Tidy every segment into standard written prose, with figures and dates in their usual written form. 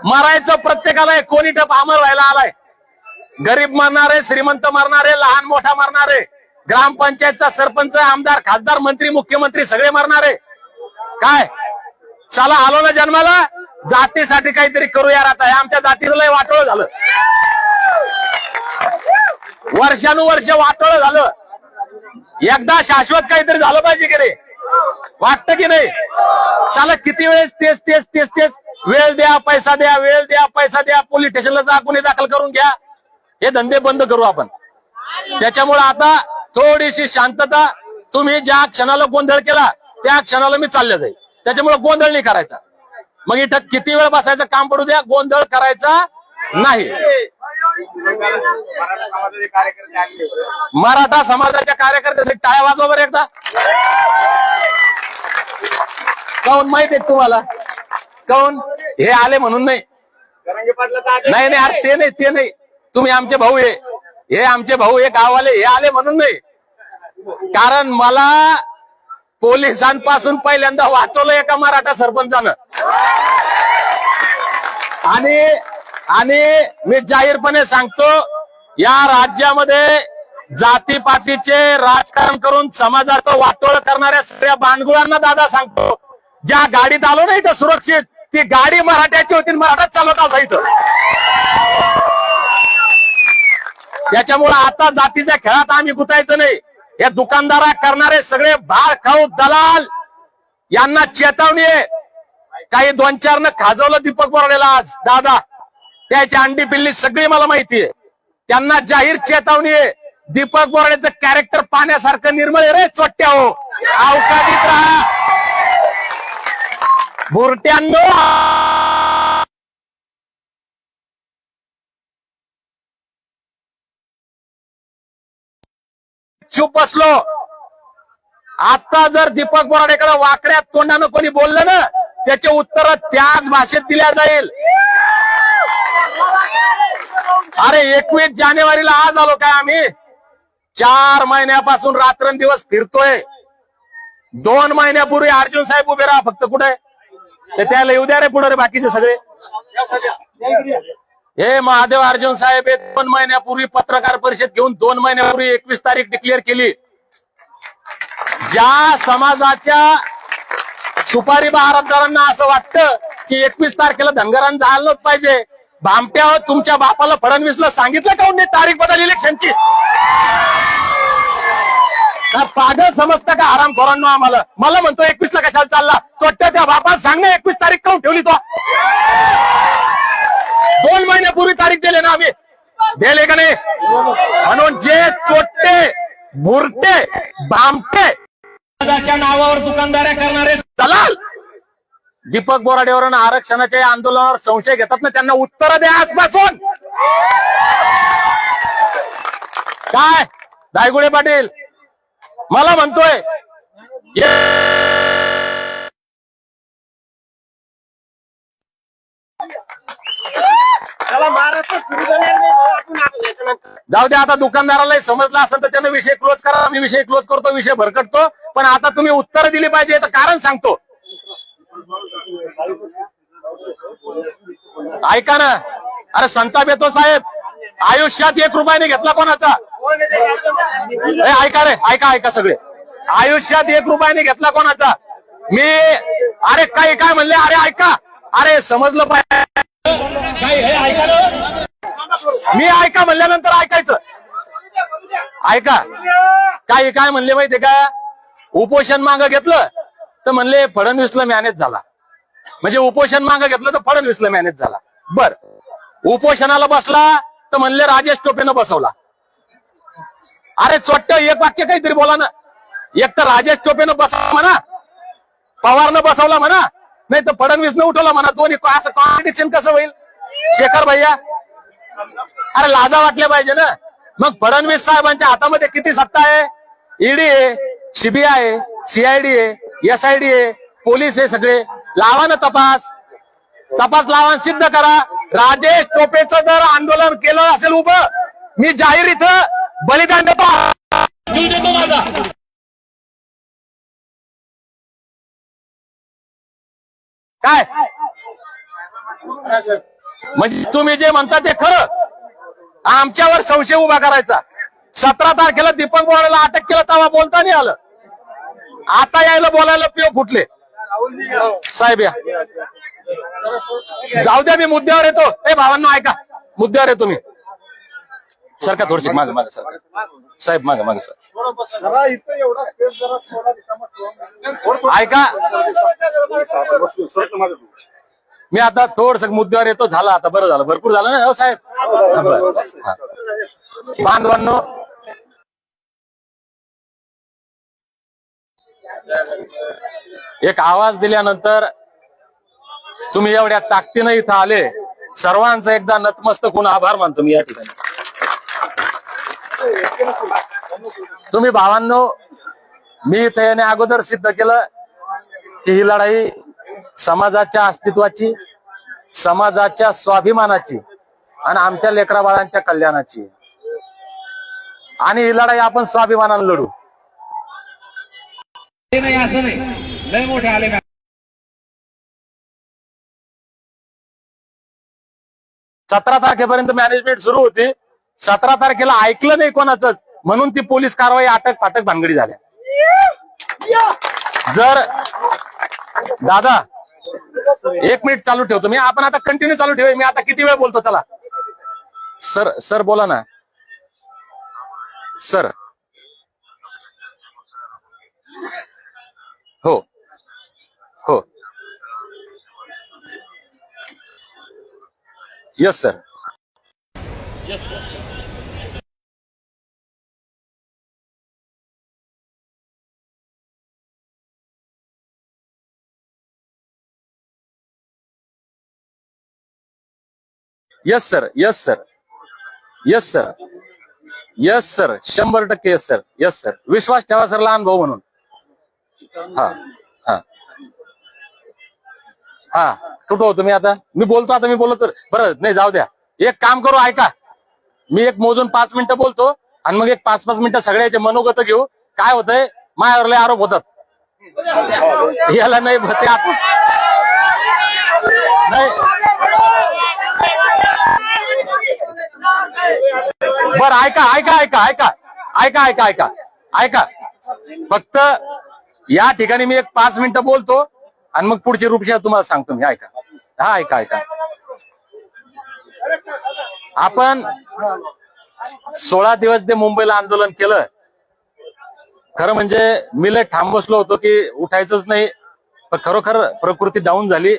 मरायचं प्रत्येकाला आहे, कोणी टप अमर व्हायला आलाय. गरीब मरणारे, श्रीमंत मरणारे, लहान मोठा मरणारे, ग्रामपंचायतचा सरपंच, आमदार, खासदार, मंत्री, मुख्यमंत्री सगळे मरणारे. काय चला आलो ना जन्माला, जातीसाठी काहीतरी करूया. आता आमच्या जातीचं लय वाटोळ झालं, वर्षानुवर्ष वाटोळ झालं. एकदा शाश्वत काहीतरी झालं पाहिजे की रे, वाटतं की नाही? चला किती वेळेस तेच तेच तेच तेच, वेळ द्या पैसा द्या, वेळ द्या पैसा द्या, पोलीस स्टेशनला जा, गुन्हे दाखल करून घ्या. हे धंदे बंद करू आपण. त्याच्यामुळे आता थोडीशी शांतता. तुम्ही ज्या क्षणाला गोंधळ केला त्या क्षणाला मी चालले जाईल. त्याच्यामुळे गोंधळ नाही करायचा. मग इथं किती वेळ बसायचं काम पडू द्या, गोंधळ करायचा नाही. मराठा समाजाच्या कार्यकर्त्यासाठी टाळ्या वाजवा बरं एकदा. काऊन माहिती आहे तुम्हाला? काऊन हे आले म्हणून नाही? नाही नाही अरे ते नाही, ते नाही. तुम्ही आमचे भाऊ आहे, हे आमचे भाऊ हे गाववाले, हे आले म्हणून नाही. कारण मला पोलिसांपासून पहिल्यांदा वाचवलं एका मराठा सरपंचानं. आणि मी जाहीरपणे सांगतो, या राज्यामध्ये जातीपातीचे राजकारण करून समाजाचं वाटोळ करणाऱ्या सगळ्या बांडगुळांना दादा सांगतो, ज्या गाडीत आलो ना इथं सुरक्षित, ती गाडी मराठ्याची होती, मराठाच चालवत आला इथं. त्याच्यामुळे आता जातीच्या खेळात आम्ही गुतायचं नाही. या दुकानदारा करणारे सगळे भार खाऊ दलाल यांना चेतावणी आहे. काही 2-4 खाजवलं दीपक बोराडेला आज दादा, त्याची अंडी पिल्ली सगळी मला माहिती आहे. त्यांना जाहीर चेतावणी आहे. दीपक बोराडेचं कॅरेक्टर पाण्यासारखं निर्मळ आहे रे चोट्ट्या हो, अवकाळीत राहा बुरट्यांनो. चुप बसलो. आता जर दीपक बोराडेकडे वाकड्या तोंडानं कोणी बोललं ना, त्याचे उत्तर त्याच भाषेत दिल्या जाईल. अरे 21 जानेवारीला आज आलो काय आम्ही? 4 महिन्यापासून रात्रंदिवस फिरतोय. 2 महिन्यापूर्वी अर्जुन साहेब उभे राहा फक्त, कुठे ते त्याला येऊ द्या रे पुढे रे बाकीचे सगळे. हे महादेव अर्जुन साहेब 2 महिन्यापूर्वी पत्रकार परिषद घेऊन 2 महिन्यापूर्वी 21 तारीख डिक्लेअर केली. ज्या समाजाच्या सुपारी बारातदारांना असं वाटतं की 21 तारखेला धनगरांना जायलाच पाहिजे, भामट्या तुमच्या बापाला फडणवीसला सांगितलं का उन्हे तारीख बदल इलेक्शनची? पागल समजता का हरामखोरांनो आम्हाला? मला म्हणतो 21 ला कशाला चालला? तोट्या त्या बापाला सांग ना 21 तारीख काऊन ठेवली तो? 2 महिन्यापूर्वी तारीख दिले ना आम्ही, दिले का नाही? म्हणून जे चोट्टे भुरटे भामटे नावावर दुकानदाऱ्या करणारे दलाल दीपक बोराडेवर आरक्षणाच्या आंदोलनावर संशय घेतात ना, त्यांना उत्तर द्या आजपासून. काय दायगुडे पाटील मला म्हणतोय जाऊ द्या. आता दुकानदाराला समजला असेल तर त्यानं विषय क्लोज करा. मी विषय क्लोज करतो, विषय भरकटतो. पण आता तुम्ही उत्तर दिली पाहिजे, तर कारण सांगतो. ऐका ना, अरे संताप येतो साहेब. आयुष्यात 1 रुपयाने घेतला कोणाचा? ऐका रे, ऐका सगळे. आयुष्यात 1 रुपयाने घेतला कोणाचा? मी अरे काय म्हणले? अरे ऐका, अरे समजलं पाहिजे. मी ऐका म्हणल्यानंतर ऐकायचं. ऐका काय म्हणले माहितीये का? उपोषण मागं घेतलं तर म्हणले फडणवीसला मॅनेज झाला. म्हणजे उपोषण मागं घेतलं तर फडणवीसला मॅनेज झाला. बर, उपोषणाला बसला तर म्हणले राजेश टोपेनं बसवला. अरे चोट्ट एक वाक्य काहीतरी बोला ना. एक तर राजेश टोपेनं बसवला म्हणा, पवारनं बसवला म्हणा, नाही तर फडणवीसनं उठवला म्हणा. दोन्ही असं कॉम्पिटिशन कसं होईल शेखर भैया? अरे लाजा वाटल्या पाहिजे ना. मग फडणवीस साहेबांच्या हातामध्ये किती सत्ता आहे? ईडी आहे, सीबीआय आहे, सीआयडी आहे, एसआयडी आहे, पोलीस आहे. सगळे लावा ना तपास लावा, सिद्ध करा. राजेश टोपेचं जर आंदोलन केलं असेल उभं, मी जाहीर इथं बलिदान देतो माझा. काय म्हणजे तुम्ही जे म्हणता ते खरं, आमच्यावर संशय उभा करायचा. 17 तारखेला दीपक बोराडेला अटक केलं तेव्हा बोलता नाही आलं, आता यायला बोलायला पिओ फुटले. साहेब या, जाऊ द्या, मी मुद्द्यावर येतो. भावांनो ऐका, मुद्द्यावर येतो मी. सरका थोडीशी मागे मागे सर, साहेब मागे मागे सर. ऐका, मी आता थोडस मुद्द्यावर येतो. झालं आता, बरं झालं, भरपूर झालं ना साहेब. बांधवांनो, एक आवाज दिल्यानंतर तुम्ही एवढ्या ताकदीनं इथं आले, सर्वांचा एकदा नतमस्तक होऊन आभार मानतो मी या ठिकाणी. तुम्ही भावांनो, मी इथं याने अगोदर सिद्ध केलं की ही लढाई समाजाच्या अस्तित्वाची, समाजाच्या स्वाभिमानाची आणि आमच्या लेकरा बाळांच्या कल्याणाची, आणि ही लढाई आपण स्वाभिमानाने लढू. नाही असं नाही, लय मोठे आले. 17 तारखेपर्यंत मॅनेजमेंट सुरू होती. 17 तारखेला ऐकलं नाही कोणाच, म्हणून ती पोलीस कारवाई अटक फाटक भानगडी झाल्या. जर दादा 1 मिनिट चालू ठेवतो मी, आपण आता कंटिन्यू चालू ठेवू. मी आता किती वेळ बोलतो, चला सर बोला ना सर. हो हो, yes sir. Yes sir, yes sir, yes sir, yes sir, 100% yes sir, yes sir. विश्वास ठेवा सर, लहान भाऊ म्हणून. हा हा हा, कुठं होतो मी आता? मी बोलतो आता, मी बोलतो तर बरं नाही, जाऊ द्या. एक काम करू, ऐका, मी एक मोजून 5 मिनिटं बोलतो आणि मग एक 5-5 मिनिटं सगळ्याचे मनोगत घेऊ. काय होतंय, माझ्यावर लय आरोप होतात, याला नाही भरते आपण नाही. बरं ऐका ऐका ऐका ऐका ऐका ऐका ऐका ऐका, फक्त या ठिकाणी मी एक 5 मिनिटं बोलतो आणि मग पुढची रूपशा तुम्हाला सांगतो मी. ऐका, हा ऐका ऐका. आपण 16 दिवस जे मुंबईला आंदोलन केलं, खरं म्हणजे मी लय ठाम बसलो होतो की उठायचंच नाही, पण खरोखर प्रकृती डाऊन झाली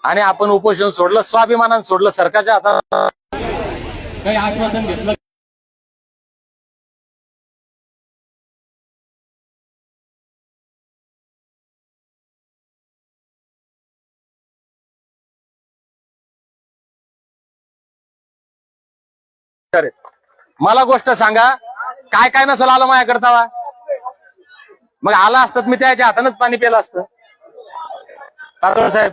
आणि आपण उपोषण सोडलं, स्वाभिमानानं सोडलं. सरकारच्या हातात काही आश्वासन घेतलं मला गोष्ट सांगा, काय काय नसेल आलं माझ्याकरता? मग आला असतात मी त्याच्या हातानच पाणी पिलं असतं. पाटोळे साहेब,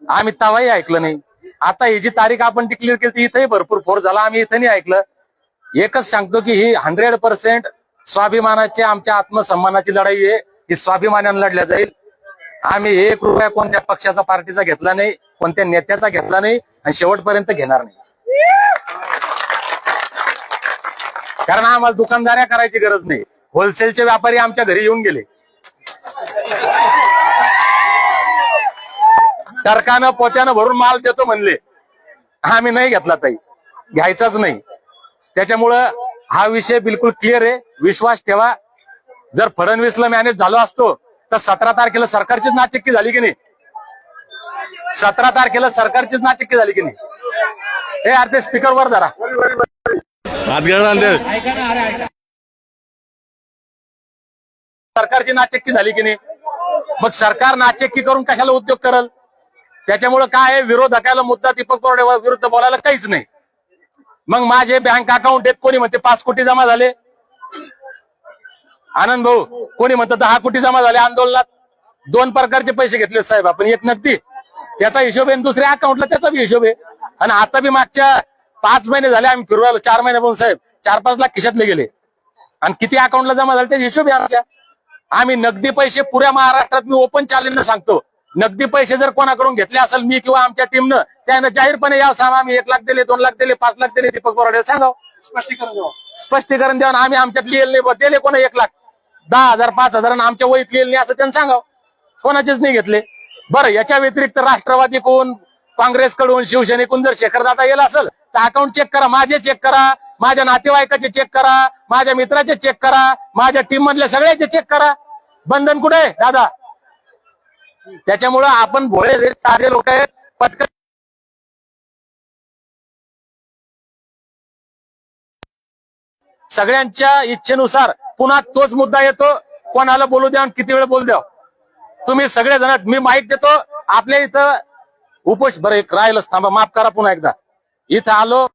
आम्ही तवाही ऐकलं नाही. आता ही जी तारीख आपण डिक्लेअर केली इथंही भरपूर फोर झाला, आम्ही इथं नाही ऐकलं. एकच सांगतो की ही 100% स्वाभिमानाची, आमच्या आत्मसन्मानाची लढाई आहे. ही स्वाभिमानाने लढल्या जाईल. आम्ही 1 रुपया कोणत्या पक्षाचा, पार्टीचा घेतला नाही, कोणत्या नेत्याचा घेतला नाही आणि शेवटपर्यंत घेणार नाही. कारण आम्हाला दुकानदाऱ्या करायची गरज नाही. होलसेलचे व्यापारी आमच्या घरी येऊन गेले, टरकानं पोत्यानं भरून माल देतो म्हणले, आम्ही नाही घेतला ताई, घ्यायचाच नाही. त्याच्यामुळं हा विषय बिलकुल क्लिअर आहे. विश्वास ठेवा, जर फडणवीसला मॅनेज झालो असतो तर 17 तारखेला सरकारचीच नाचक्की झाली की नाही? 17 तारखेला सरकारचीच नाचक्की झाली की नाही? हे यार ते स्पीकरवर धरा. सरकारची नाचक्की झाली की नाही? मग सरकार नाचक्की करून कशाला उद्योग करल? त्याच्यामुळे काय आहे, विरोधकाला मुद्दा दीपक बोराडे विरुद्ध बोलायला काहीच नाही. मग माझे बँक अकाउंट आहेत, कोणी म्हणते 5 कोटी जमा झाले, आनंद भाऊ, कोणी म्हणतं 10 कोटी जमा झाले आंदोलनात. 2 प्रकारचे पैसे घेतले साहेब आपण, एक नगदी त्याचा हिशोब आहे, दुसऱ्या अकाउंटला त्याचा बी हिशोब आहे. आणि आता बी मागच्या 5 महिने झाले आम्ही फिरवायला, 4 महिन्यापासून साहेब 4-5 लाख खिशातले गेले. आणि किती अकाउंटला जमा झाले त्याचा हिशोब आहे आमच्या. आम्ही नगदी पैसे पुऱ्या महाराष्ट्रात, मी ओपन चॅलेंजनं सांगतो, नगदी पैसे जर कोणाकडून घेतले असेल मी किंवा आमच्या टीमनं त्यानं जाहीरपणे यावं सांगा. आम्ही 1 लाख दिले, 2 लाख दिले, 5 लाख दिले, दीपक बोराडे सांगावं, स्पष्टीकरण द्यावं. आम्ही आमच्यात लिहिलं नाही, दिले कोणा 1 लाख, 10,000, 5,000 आमच्या वहीत लिहिलं नाही असं त्यांनी सांगावं. कोणाचेच नाही घेतले. बरं, याच्या व्यतिरिक्त राष्ट्रवादी कोण, काँग्रेसकडून, शिवसेनेकडून जर शेखरदादा येला असेल तर अकाउंट चेक करा, माझे चेक करा, माझ्या नातेवाईकाचे चेक करा, माझ्या मित्राचे चेक करा, माझ्या टीम मधल्या सगळ्याचे चेक करा. बंधन कुठे आहे दादा? त्याच्यामुळं आपण भोळे साधे लोक आहेत, पटकन सगळ्यांच्या इच्छेनुसार पुन्हा तोच मुद्दा येतो. कोणाला बोलू द्या, किती वेळ बोलू द्या. तुम्ही सगळेजण, मी माहिती देतो आपल्या इथं बरं एक राहिलंच, थांबा, माफ करा पुन्हा एकदा. इथं आलो